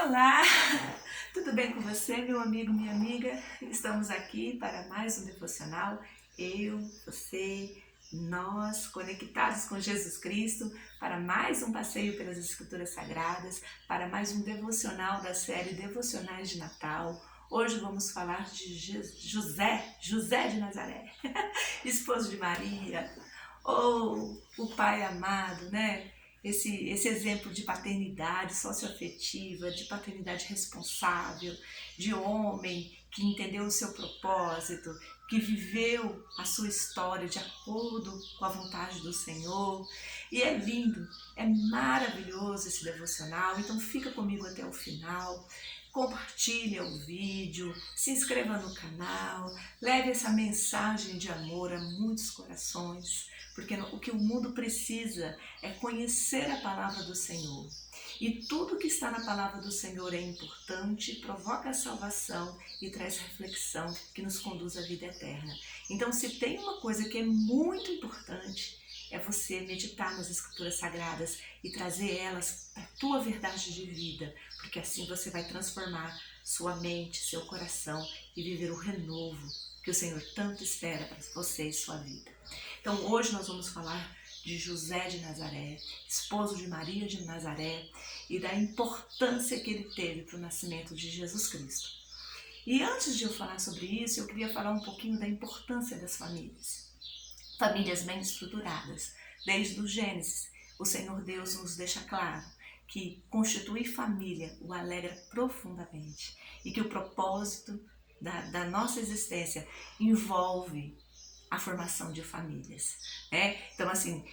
Olá, tudo bem com você, meu amigo, minha amiga? Estamos aqui para mais um devocional, eu, você, nós, conectados com Jesus Cristo, para mais um passeio pelas Escrituras Sagradas, para mais um devocional da série Devocionais de Natal. Hoje vamos falar de José de Nazaré, esposo de Maria, ou o pai amado, né? Esse exemplo de paternidade socioafetiva, de paternidade responsável, de homem que entendeu o seu propósito, que viveu a sua história de acordo com a vontade do Senhor. E é lindo, é maravilhoso esse devocional, então fica comigo até o final. Compartilhe o vídeo, se inscreva no canal, leve essa mensagem de amor a muitos corações, porque o que o mundo precisa é conhecer a palavra do Senhor. E tudo que está na palavra do Senhor é importante, provoca a salvação e traz reflexão que nos conduz à vida eterna. Então, se tem uma coisa que é muito importante, é você meditar nas Escrituras Sagradas e trazer elas para a tua verdade de vida, porque assim você vai transformar sua mente, seu coração e viver o renovo que o Senhor tanto espera para você e sua vida. Então hoje nós vamos falar de José de Nazaré, esposo de Maria de Nazaré, e da importância que ele teve para o nascimento de Jesus Cristo. E antes de eu falar sobre isso, eu queria falar um pouquinho da importância das famílias. Famílias bem estruturadas. Desde o Gênesis, o Senhor Deus nos deixa claro que constituir família o alegra profundamente e que o propósito da nossa existência envolve a formação de famílias. Então assim,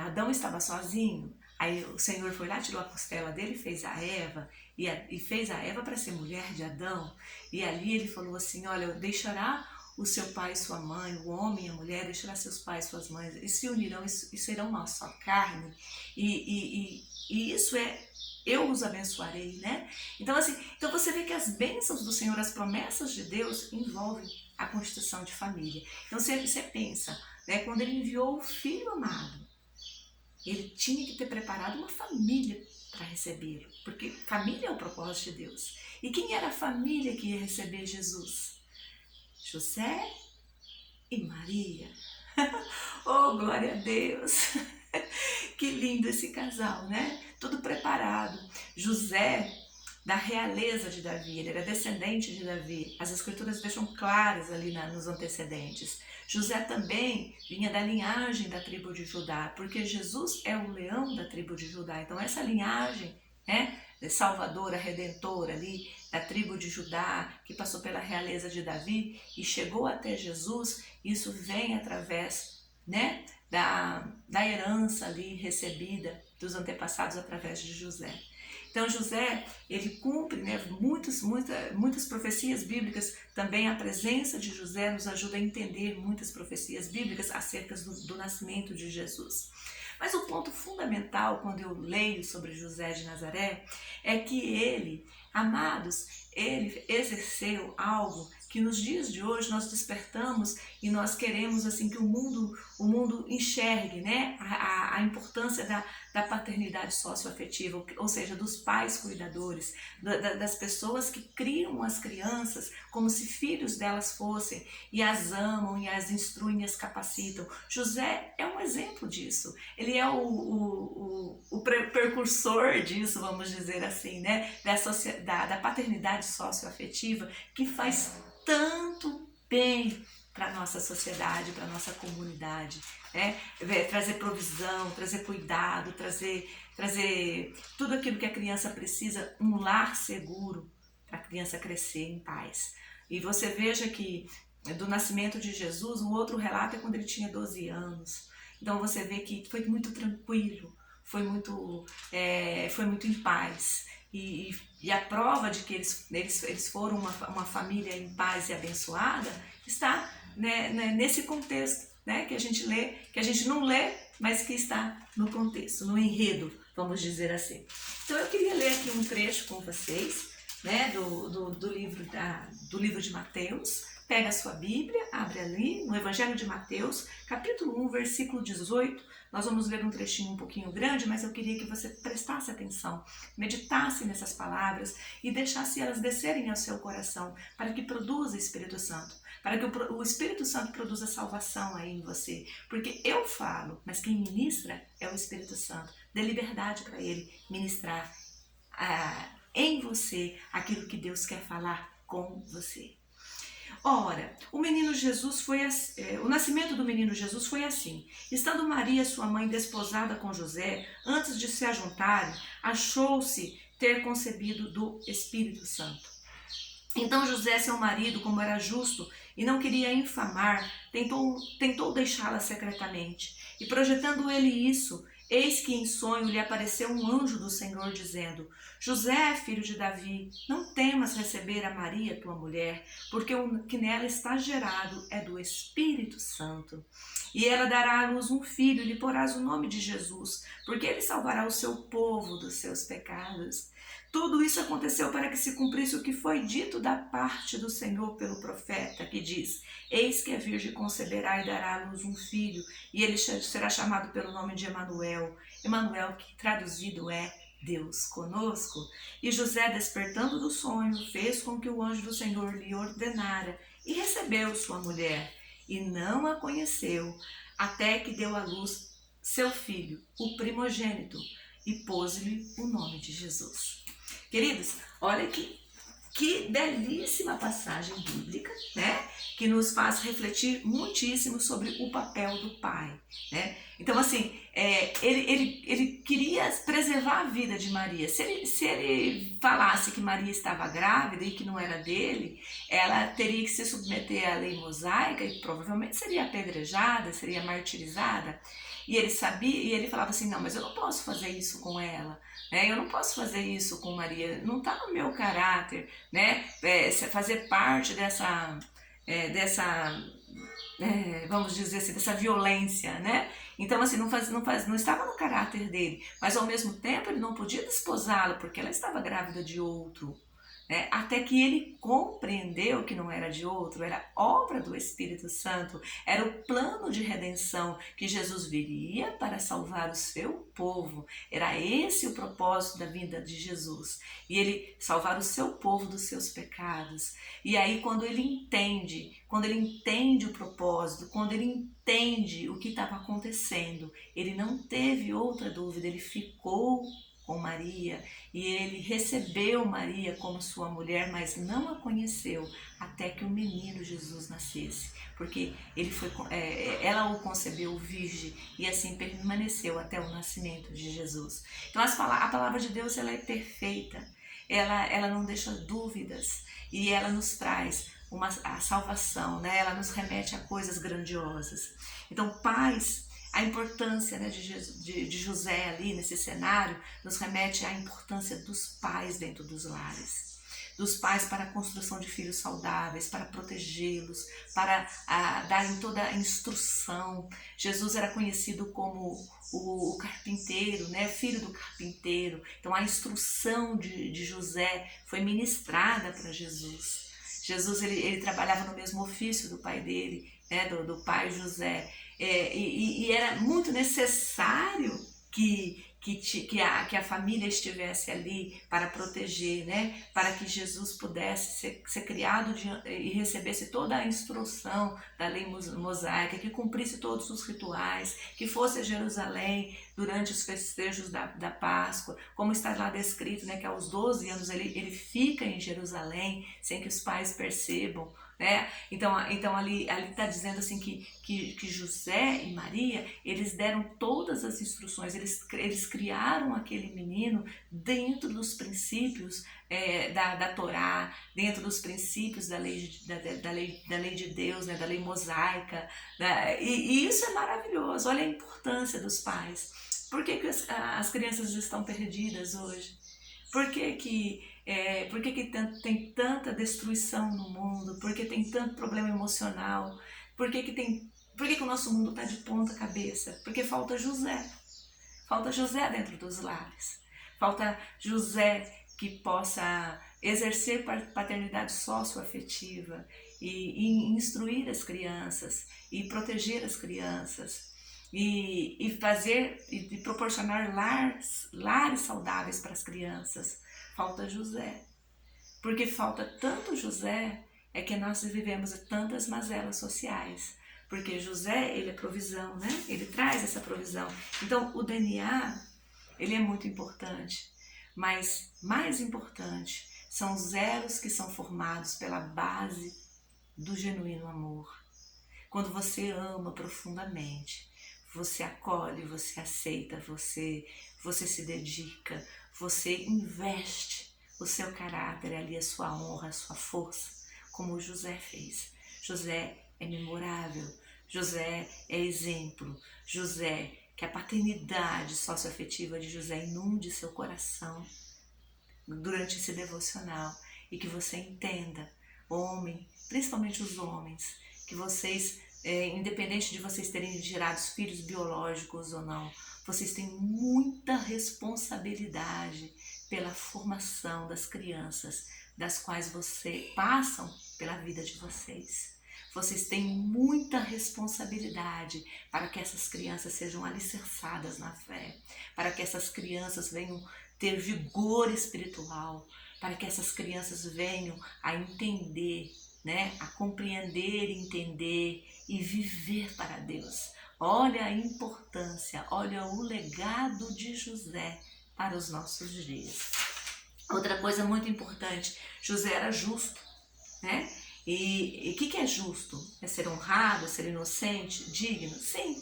Adão estava sozinho, aí o Senhor foi lá, tirou a costela dele, fez a Eva, e fez a Eva para ser mulher de Adão, e ali ele falou assim, olha, deixará o seu pai e sua mãe, o homem e a mulher, deixará seus pais e suas mães, e se unirão e serão uma só carne, e isso eu os abençoarei, né? Então assim, então você vê que as bênçãos do Senhor, as promessas de Deus envolvem a constituição de família. Então você pensa, né, quando ele enviou o Filho amado, ele tinha que ter preparado uma família para recebê-lo, porque família é o propósito de Deus. E quem era a família que ia receber Jesus? José e Maria. Oh, glória a Deus! Que lindo esse casal, né? Tudo preparado. José, da realeza de Davi, ele era descendente de Davi. As escrituras deixam claras ali nos antecedentes. José também vinha da linhagem da tribo de Judá, porque Jesus é o leão da tribo de Judá. Então essa linhagem, né, salvadora, redentora ali da tribo de Judá, que passou pela realeza de Davi e chegou até Jesus, isso vem através, né, da herança ali recebida dos antepassados através de José. Então José, ele cumpre, né, muitas profecias bíblicas. Também a presença de José nos ajuda a entender muitas profecias bíblicas acerca do nascimento de Jesus. Mas o ponto fundamental quando eu leio sobre José de Nazaré é que ele, amados, ele exerceu algo que nos dias de hoje nós despertamos e nós queremos assim que o mundo enxergue, né, a importância da paternidade socioafetiva, ou seja, dos pais cuidadores, das pessoas que criam as crianças como se filhos delas fossem e as amam e as instruem e as capacitam. José é um exemplo disso, ele é o precursor disso, vamos dizer assim, né, da paternidade socioafetiva que faz tanto bem para a nossa sociedade, para a nossa comunidade, né? Trazer provisão, trazer cuidado, trazer tudo aquilo que a criança precisa, um lar seguro para a criança crescer em paz. E você veja que do nascimento de Jesus, um outro relato é quando ele tinha 12 anos. Então você vê que foi muito tranquilo, foi muito em paz. E a prova de que eles foram uma família em paz e abençoada está, né, nesse contexto, né, que a gente lê, que a gente não lê, mas que está no contexto, no enredo, vamos dizer assim. Então eu queria ler aqui um trecho com vocês, né, do livro de Mateus, pega a sua Bíblia, abre ali no Evangelho de Mateus, capítulo 1, versículo 18. Nós vamos ler um trechinho um pouquinho grande, mas eu queria que você prestasse atenção, meditasse nessas palavras e deixasse elas descerem ao seu coração, para que produza Espírito Santo, para que o Espírito Santo produza salvação aí em você. Porque eu falo, mas quem ministra é o Espírito Santo. Dê liberdade para ele ministrar em você aquilo que Deus quer falar com você. Ora, o nascimento do menino Jesus foi assim. Estando Maria, sua mãe, desposada com José, antes de se ajuntarem, achou-se ter concebido do Espírito Santo. Então José, seu marido, como era justo e não queria infamar, tentou deixá-la secretamente. E projetando ele isso, eis que em sonho lhe apareceu um anjo do Senhor, dizendo: José, filho de Davi, não temas receber a Maria, tua mulher, porque o que nela está gerado é do Espírito Santo. E ela dará à luz um filho, e lhe porás o nome de Jesus, porque ele salvará o seu povo dos seus pecados. Tudo isso aconteceu para que se cumprisse o que foi dito da parte do Senhor pelo profeta, que diz: Eis que a Virgem conceberá e dará à luz um filho, e ele será chamado pelo nome de Emanuel. Emanuel, que traduzido é Deus conosco. E José, despertando do sonho, fez com que o anjo do Senhor lhe ordenara, e recebeu sua mulher, e não a conheceu, até que deu à luz seu filho, o primogênito, e pôs-lhe o nome de Jesus. Queridos, olha que belíssima passagem bíblica, né? Que nos faz refletir muitíssimo sobre o papel do pai, né? Então, assim, ele queria preservar a vida de Maria. Se ele falasse que Maria estava grávida e que não era dele, ela teria que se submeter à lei mosaica e provavelmente seria apedrejada, seria martirizada. E ele sabia, e ele falava assim: não, mas eu não posso fazer isso com ela, né? Eu não posso fazer isso com Maria, não está no meu caráter, né? Fazer parte vamos dizer assim, dessa violência, né? Então, assim, não estava no caráter dele, mas ao mesmo tempo ele não podia desposá-la porque ela estava grávida de outro. Até que ele compreendeu que não era de outro, era obra do Espírito Santo, era o plano de redenção, que Jesus viria para salvar o seu povo. Era esse o propósito da vinda de Jesus, e ele salvar o seu povo dos seus pecados. E aí quando ele entende o propósito, quando ele entende o que estava acontecendo, ele não teve outra dúvida, ele ficou com Maria, e ele recebeu Maria como sua mulher, mas não a conheceu até que o menino Jesus nascesse, porque ela o concebeu virgem e assim permaneceu até o nascimento de Jesus. Então a palavra de Deus, ela é perfeita, ela não deixa dúvidas, e ela nos traz a salvação, né? Ela nos remete a coisas grandiosas. Então, pais, a importância, né, de José ali nesse cenário nos remete à importância dos pais dentro dos lares. Dos pais para a construção de filhos saudáveis, para protegê-los, para darem toda a instrução. Jesus era conhecido como o carpinteiro, né, filho do carpinteiro. Então a instrução de José foi ministrada para Jesus. Jesus ele trabalhava no mesmo ofício do pai dele, né, do pai José. E era muito necessário que a família estivesse ali para proteger, né? Para que Jesus pudesse ser criado e recebesse toda a instrução da lei mosaica, que cumprisse todos os rituais, que fosse a Jerusalém durante os festejos da Páscoa, como está lá descrito, né? Que aos 12 anos ele fica em Jerusalém sem que os pais percebam, né? Então ali está dizendo assim que José e Maria, eles deram todas as instruções, eles criaram aquele menino dentro dos princípios da Torá, dentro dos princípios da lei de Deus, né? Da lei mosaica, e isso é maravilhoso. Olha a importância dos pais. Por que as crianças estão perdidas hoje? Por que tem tanta destruição no mundo? Por que tem tanto problema emocional? Por que o nosso mundo está de ponta cabeça? Porque falta José. Falta José dentro dos lares. Falta José que possa exercer paternidade socioafetiva e instruir as crianças, e proteger as crianças, e fazer e proporcionar lares saudáveis para as crianças. Falta José. Porque falta tanto José, é que nós vivemos tantas mazelas sociais. Porque José, ele é provisão, né? Ele traz essa provisão. Então, o DNA, ele é muito importante. Mas mais importante são os elos que são formados pela base do genuíno amor. Quando você ama profundamente, você acolhe, você aceita, você se dedica, você investe o seu caráter ali, a sua honra, a sua força, como José fez. José é memorável, José é exemplo, José, que a paternidade socioafetiva de José inunde seu coração durante esse devocional e que você entenda, homem, principalmente os homens, que vocês, independente de vocês terem gerado filhos biológicos ou não, vocês têm muita responsabilidade pela formação das crianças, das quais vocês passam pela vida de vocês. Vocês têm muita responsabilidade para que essas crianças sejam alicerçadas na fé, para que essas crianças venham ter vigor espiritual, para que essas crianças venham a entender, né, a compreender, entender e viver para Deus. Olha a importância, olha o legado de José para os nossos dias. Outra coisa muito importante, José era justo, né? E o que é justo? É ser honrado, é ser inocente, digno? Sim,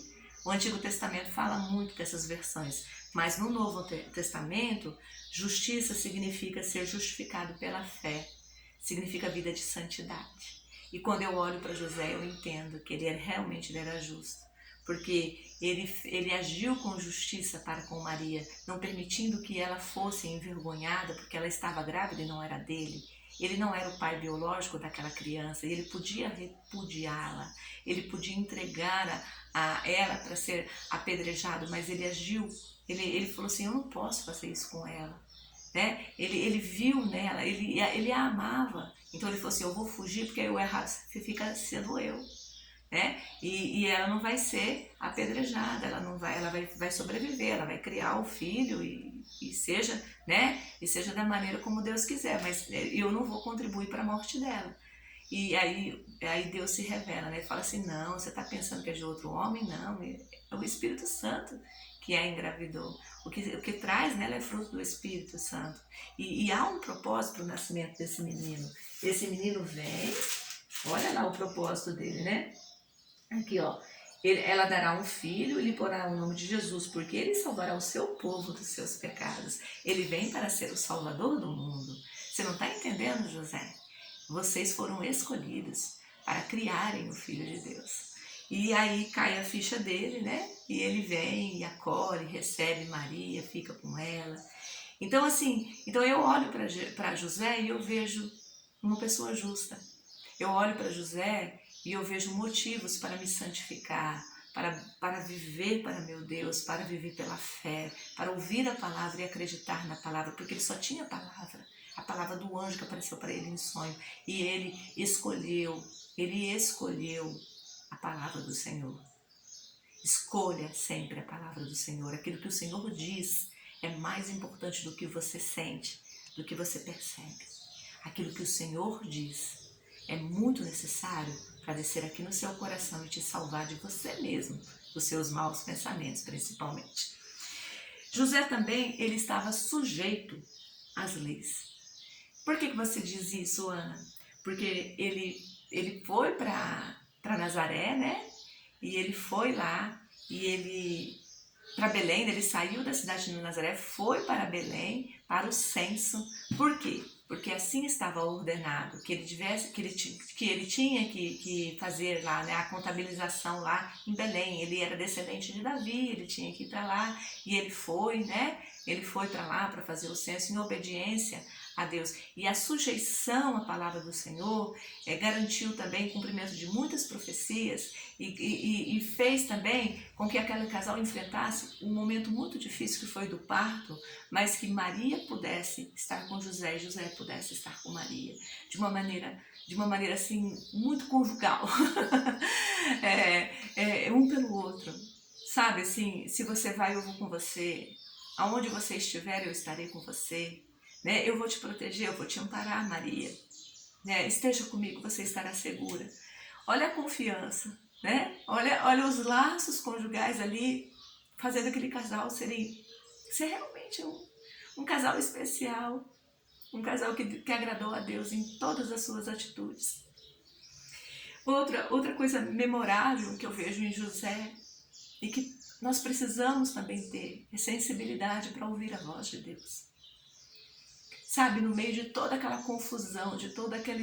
o Antigo Testamento fala muito dessas versões, mas no Novo Testamento, justiça significa ser justificado pela fé, significa vida de santidade. E quando eu olho para José, eu entendo que ele realmente era justo, porque ele agiu com justiça para com Maria, não permitindo que ela fosse envergonhada porque ela estava grávida e não era dele. Ele não era o pai biológico daquela criança, e ele podia repudiá-la, ele podia entregar a ela para ser apedrejado, mas ele agiu, ele falou assim, eu não posso fazer isso com ela. Né? Ele viu nela, ele a amava, então ele falou assim, eu vou fugir porque o errado fica sendo eu. Né? E ela não vai ser apedrejada, ela vai sobreviver, ela vai criar o filho e seja, né? E seja da maneira como Deus quiser, mas eu não vou contribuir para a morte dela. E aí Deus se revela, né? Ele fala assim, não, você está pensando que é de outro homem? Não, é o Espírito Santo que a engravidou. O que traz nela é fruto do Espírito Santo. E há um propósito para o nascimento desse menino. Esse menino vem, olha lá o propósito dele, né? Aqui, ó. Ela dará um filho e lhe porá o nome de Jesus, porque ele salvará o seu povo dos seus pecados. Ele vem para ser o salvador do mundo. Você não está entendendo, José? Vocês foram escolhidos para criarem o Filho de Deus. E aí cai a ficha dele, né? E ele vem e acolhe, recebe Maria, fica com ela. Então, assim, eu olho para José e eu vejo uma pessoa justa. Eu olho para José e eu vejo motivos para me santificar, para viver para meu Deus, para viver pela fé, para ouvir a palavra e acreditar na palavra, porque ele só tinha a palavra do anjo que apareceu para ele em sonho. E ele escolheu a palavra do Senhor. Escolha sempre a palavra do Senhor. Aquilo que o Senhor diz é mais importante do que você sente, do que você percebe. Aquilo que o Senhor diz é muito necessário para descer aqui no seu coração e te salvar de você mesmo, dos seus maus pensamentos, principalmente. José também, ele estava sujeito às leis. Por que você diz isso, Ana? Porque ele foi para Nazaré, né? E ele foi lá, e ele para Belém, ele saiu da cidade de Nazaré, foi para Belém, para o censo. Por quê? Porque assim estava ordenado, que ele tinha que fazer lá, né, a contabilização lá em Belém. Ele era descendente de Davi, ele tinha que ir para lá, e ele foi, né, Ele foi para lá para fazer o censo em obediência a Deus. E a sujeição à palavra do Senhor garantiu também o cumprimento de muitas profecias e fez também com que aquele casal enfrentasse um momento muito difícil que foi do parto, mas que Maria pudesse estar com José e José pudesse estar com Maria, de uma maneira assim, muito conjugal, um pelo outro. Sabe, assim, se você vai, eu vou com você. Aonde você estiver, eu estarei com você. Né? Eu vou te proteger, eu vou te amparar, Maria. Né? Esteja comigo, você estará segura. Olha a confiança, né? Olha os laços conjugais ali, fazendo aquele casal ser realmente um casal especial. Um casal que agradou a Deus em todas as suas atitudes. Outra coisa memorável que eu vejo em José e que nós precisamos também ter é sensibilidade para ouvir a voz de Deus. Sabe, no meio de toda aquela confusão, de toda aquela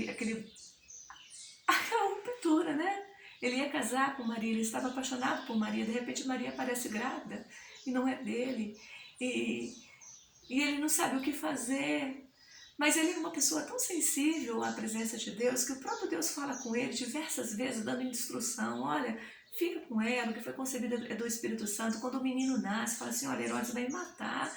ruptura, né? Ele ia casar com Maria, ele estava apaixonado por Maria, de repente Maria aparece grávida e não é dele. E ele não sabe o que fazer. Mas ele é uma pessoa tão sensível à presença de Deus que o próprio Deus fala com ele diversas vezes, dando instrução. Olha, fica com ela, que foi concebida do Espírito Santo. Quando o menino nasce, fala assim, olha, Herodes vai matar,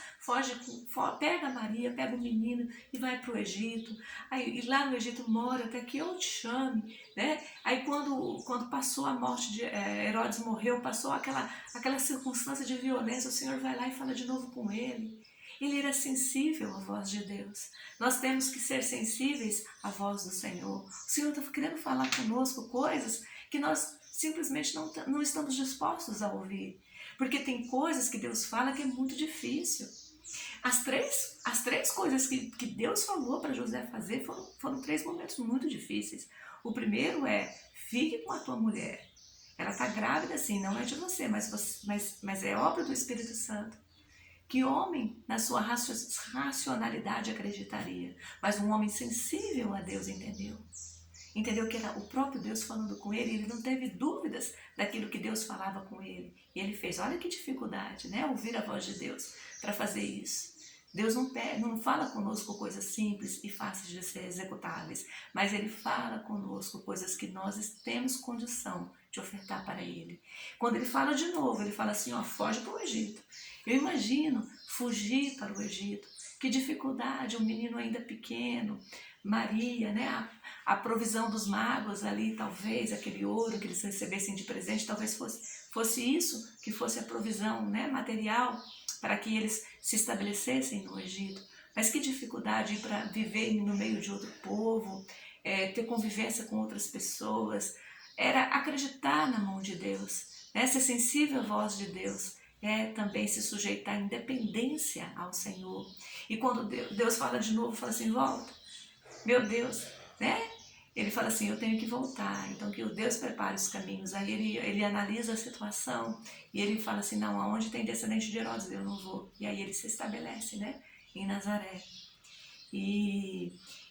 pega Maria, pega o menino e vai para o Egito. Aí, e lá no Egito mora até que eu te chame. Né? Aí quando passou a morte de Herodes, morreu, passou aquela circunstância de violência, o Senhor vai lá e fala de novo com ele. Ele era sensível à voz de Deus. Nós temos que ser sensíveis à voz do Senhor. O Senhor está querendo falar conosco coisas que nós simplesmente não estamos dispostos a ouvir. Porque tem coisas que Deus fala que é muito difícil. As três coisas que Deus falou para José fazer foram 3 momentos muito difíceis. O primeiro é, fique com a tua mulher. Ela está grávida, sim, não é de você, mas é obra do Espírito Santo. Que homem, na sua racionalidade, acreditaria? Mas um homem sensível a Deus entendeu. Entendeu que era o próprio Deus falando com ele, ele não teve dúvidas daquilo que Deus falava com ele. E ele fez, olha que dificuldade, né? Ouvir a voz de Deus para fazer isso. Deus não fala conosco coisas simples e fáceis de ser executáveis, mas Ele fala conosco coisas que nós temos condição de ofertar para Ele. Quando Ele fala de novo, Ele fala assim, ó, foge para o Egito. Eu imagino fugir para o Egito. Que dificuldade, um menino ainda pequeno, Maria, né? A provisão dos magos ali, talvez, aquele ouro que eles recebessem de presente, talvez fosse isso que fosse a provisão, né, material para que eles se estabelecessem no Egito. Mas que dificuldade para viver no meio de outro povo, ter convivência com outras pessoas, era acreditar na mão de Deus, né? Ser sensível à voz de Deus. Também se sujeitar à independência ao Senhor. E quando Deus fala de novo, fala assim, volta. Meu Deus, né? Ele fala assim, eu tenho que voltar. Então que o Deus prepare os caminhos. Aí ele analisa a situação e ele fala assim, não, aonde tem descendente de Herodes, eu não vou. E aí ele se estabelece, né? Em Nazaré.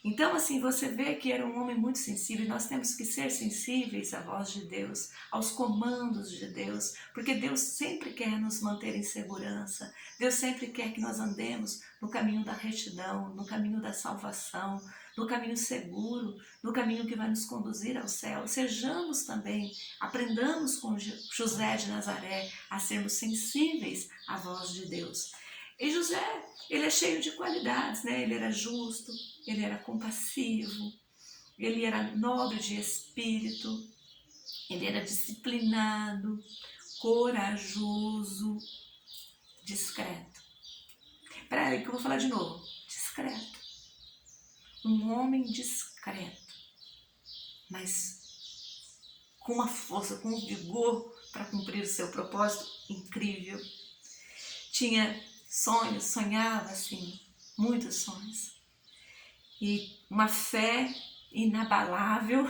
Então, assim, você vê que era um homem muito sensível e nós temos que ser sensíveis à voz de Deus, aos comandos de Deus, porque Deus sempre quer nos manter em segurança, Deus sempre quer que nós andemos no caminho da retidão, no caminho da salvação, no caminho seguro, no caminho que vai nos conduzir ao céu. Sejamos também, aprendamos com José de Nazaré a sermos sensíveis à voz de Deus. E José, ele é cheio de qualidades, né? Ele era justo, ele era compassivo, ele era nobre de espírito, ele era disciplinado, corajoso, discreto. Peraí que eu vou falar de novo. Discreto. Um homem discreto, mas com uma força, com um vigor para cumprir o seu propósito incrível. Tinha sonhos, sonhava assim, muitos sonhos. E uma fé inabalável,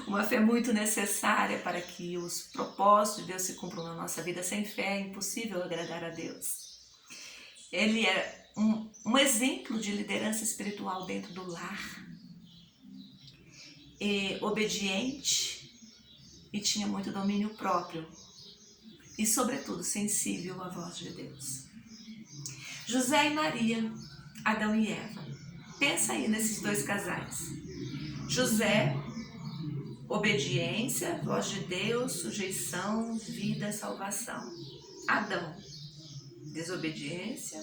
uma fé muito necessária para que os propósitos de Deus se cumpram na nossa vida. Sem fé é impossível agradar a Deus. Ele é um exemplo de liderança espiritual dentro do lar. Obediente e tinha muito domínio próprio. E, sobretudo, sensível à voz de Deus. José e Maria, Adão e Eva. Pensa aí nesses dois casais. José, obediência, voz de Deus, sujeição, vida, salvação. Adão, desobediência,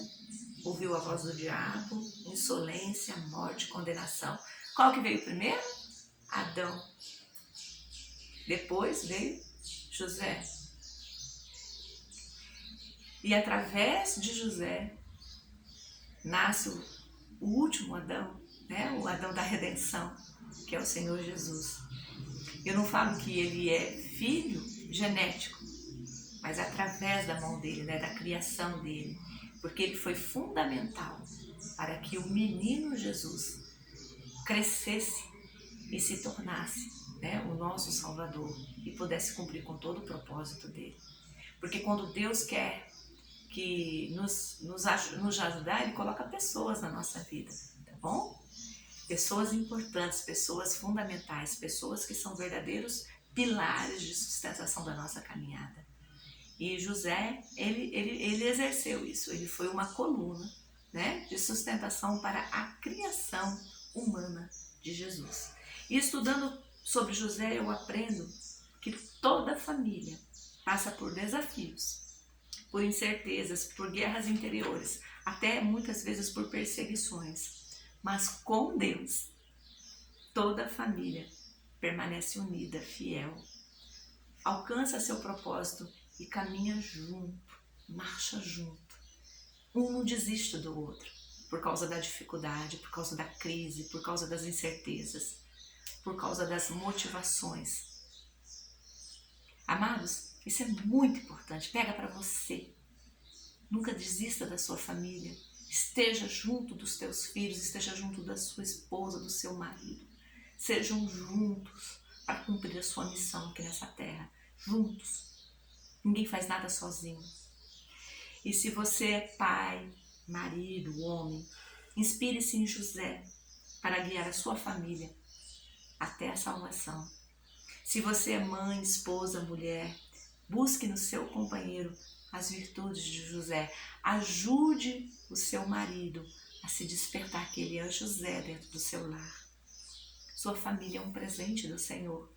ouviu a voz do diabo, insolência, morte, condenação. Qual que veio primeiro? Adão. Depois veio José. E através de José nasce o último Adão, né? O Adão da redenção, que é o Senhor Jesus. Eu não falo que ele é filho genético, mas através da mão dele, né? Da criação dele, porque ele foi fundamental para que o menino Jesus crescesse e se tornasse, né, o nosso Salvador e pudesse cumprir com todo o propósito dele. Porque quando Deus quer que nos ajudar, Ele coloca pessoas na nossa vida, tá bom? Pessoas importantes, pessoas fundamentais, pessoas que são verdadeiros pilares de sustentação da nossa caminhada. E José, ele exerceu isso, ele foi uma coluna, né, de sustentação para a criação humana de Jesus. E estudando sobre José, eu aprendo que toda família passa por desafios, por incertezas, por guerras interiores, até muitas vezes por perseguições. Mas com Deus, toda família permanece unida, fiel, alcança seu propósito e caminha junto, marcha junto. Um não desiste do outro por causa da dificuldade, por causa da crise, por causa das incertezas, por causa das motivações. Amados, isso é muito importante. Pega para você. Nunca desista da sua família. Esteja junto dos teus filhos, esteja junto da sua esposa, do seu marido. Sejam juntos para cumprir a sua missão aqui nessa terra. Juntos. Ninguém faz nada sozinho. E se você é pai, marido, homem, inspire-se em José para guiar a sua família até a salvação. Se você é mãe, esposa, mulher, busque no seu companheiro as virtudes de José. Ajude o seu marido a se despertar que ele é José dentro do seu lar. Sua família é um presente do Senhor.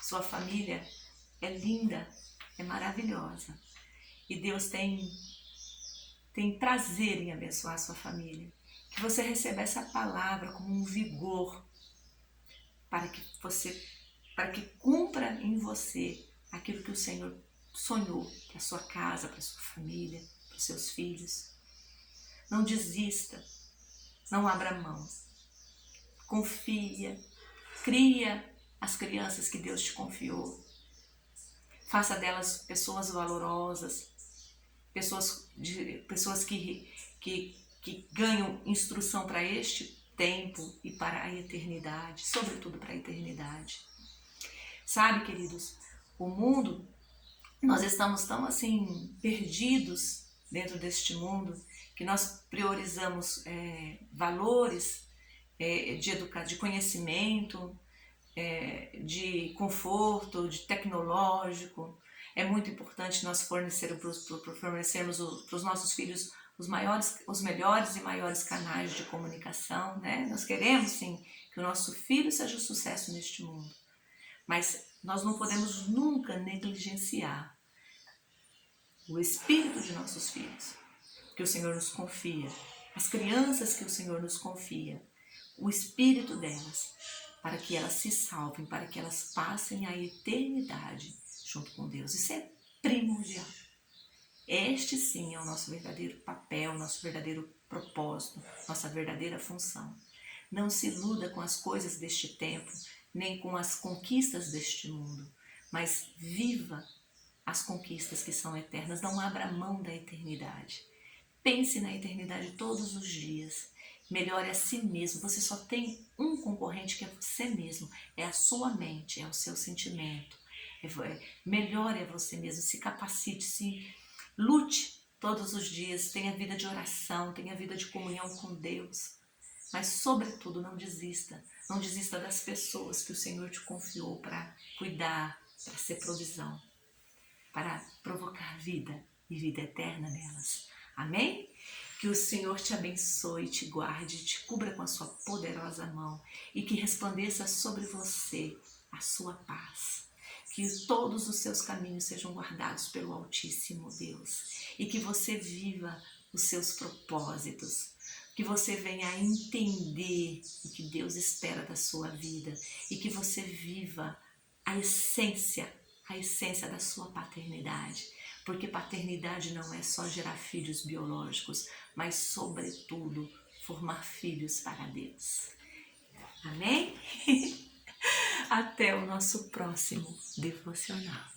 Sua família é linda, é maravilhosa. E Deus tem prazer em abençoar a sua família. Que você receba essa palavra como um vigor para que cumpra em você aquilo que o Senhor sonhou para a sua casa, para a sua família, para os seus filhos. Não desista, não abra mão. Confia, cria as crianças que Deus te confiou. Faça delas pessoas valorosas, pessoas que ganham instrução para este tempo e para a eternidade, sobretudo para a eternidade. Sabe, queridos, o mundo, nós estamos tão assim perdidos dentro deste mundo que nós priorizamos valores de conhecimento, de conforto, de tecnológico. É muito importante nós fornecermos para os nossos filhos os melhores e maiores canais de comunicação, né? Nós queremos, sim, que o nosso filho seja um sucesso neste mundo, mas nós não podemos nunca negligenciar o espírito de nossos filhos, que o Senhor nos confia, as crianças que o Senhor nos confia, o espírito delas, para que elas se salvem, para que elas passem a eternidade junto com Deus. Isso é primordial. Este sim é o nosso verdadeiro papel, nosso verdadeiro propósito, nossa verdadeira função. Não se iluda com as coisas deste tempo, nem com as conquistas deste mundo, mas viva as conquistas que são eternas. Não abra mão da eternidade. Pense na eternidade todos os dias. Melhore a si mesmo. Você só tem um concorrente que é você mesmo. É a sua mente, é o seu sentimento. Melhore a você mesmo, se capacite, lute todos os dias. Tenha vida de oração, tenha vida de comunhão com Deus. Mas, sobretudo, não desista. Não desista das pessoas que o Senhor te confiou para cuidar, para ser provisão, para provocar vida e vida eterna nelas. Amém? Que o Senhor te abençoe, te guarde, te cubra com a sua poderosa mão e que resplandeça sobre você a sua paz. Que todos os seus caminhos sejam guardados pelo Altíssimo Deus e que você viva os seus propósitos. Que você venha a entender o que Deus espera da sua vida e que você viva a essência da sua paternidade. Porque paternidade não é só gerar filhos biológicos, mas, sobretudo, formar filhos para Deus. Amém? Até o nosso próximo devocional.